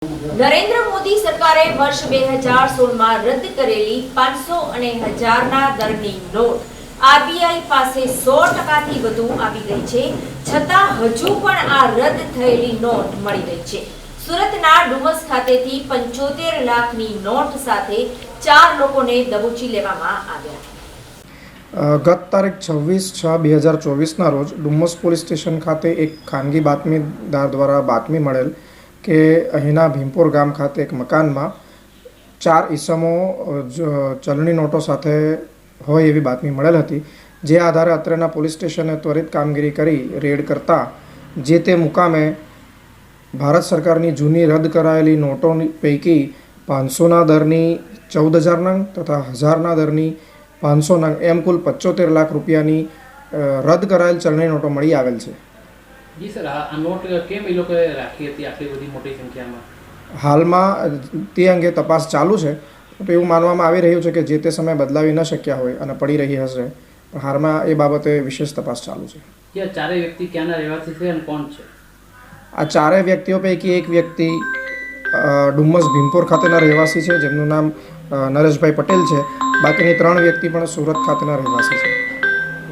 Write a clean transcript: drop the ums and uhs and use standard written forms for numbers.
નરેન્દ્ર મોદી સરકારે વર્ષ 2016માં રદ કરેલી 500 અને 1000ના દરની નોટ આરબીઆઈ પાસે 100%થી વધુ આવી ગઈ છે, છતાં હજુ પણ આ રદ થયેલી નોટ મળી રહી છે। સુરતના ડુમસ ખાતેથી 75 લાખની નોટ સાથે 4 લોકોને દબોચી લેવામાં આવ્યા। ગત તારીખ 26/6/2024ના રોજ ડુમસ પોલીસ સ્ટેશન ખાતે એક ખાનગી બાતમીદાર દ્વારા બાતમી મળેલ કે અહીંના ભીમપોર ગામ ખાતે એક મકાનમાં 4 ઈસમો ચલણી નોટો સાથે હોય એવી બાતમી મળેલ હતી। જે આધારે અત્રેના પોલીસ સ્ટેશને ત્વરિત કામગીરી કરી રેડ કરતા જે તે મુકામે ભારત સરકારની જૂની રદ કરાયેલી નોટો પૈકી 500ના દરની 14,000 નંગ તથા 1000ના દરની 500 નંગ એમ કુલ 75 લાખ રૂપિયાની રદ કરાયેલ ચલણી નોટો મળી આવેલ છે। જી સર, આ નોટ કેમ એ લોકોએ રાખી હતી આટલી બધી મોટી સંખ્યામાં? હાલમાં તે અંગે તપાસ ચાલુ છે, તો એવું માનવામાં આવી રહ્યું છે કે જે તે સમયે બદલાવી ન શક્યા હોય અને પડી રહી હશે, પણ હાલમાં એ બાબતે વિશેષ તપાસ ચાલુ છે। આ ચારેય વ્યક્તિ ક્યાંના રહેવાસી છે અને કોણ છે? આ ચારેય વ્યક્તિઓ પૈકી એક વ્યક્તિ ડુમસ ભીમપોર ખાતેના રહેવાસી છે, જેમનું નામ નરેશભાઈ પટેલ છે। બાકીની 3 વ્યક્તિ પણ સુરત ખાતેના રહેવાસી છે।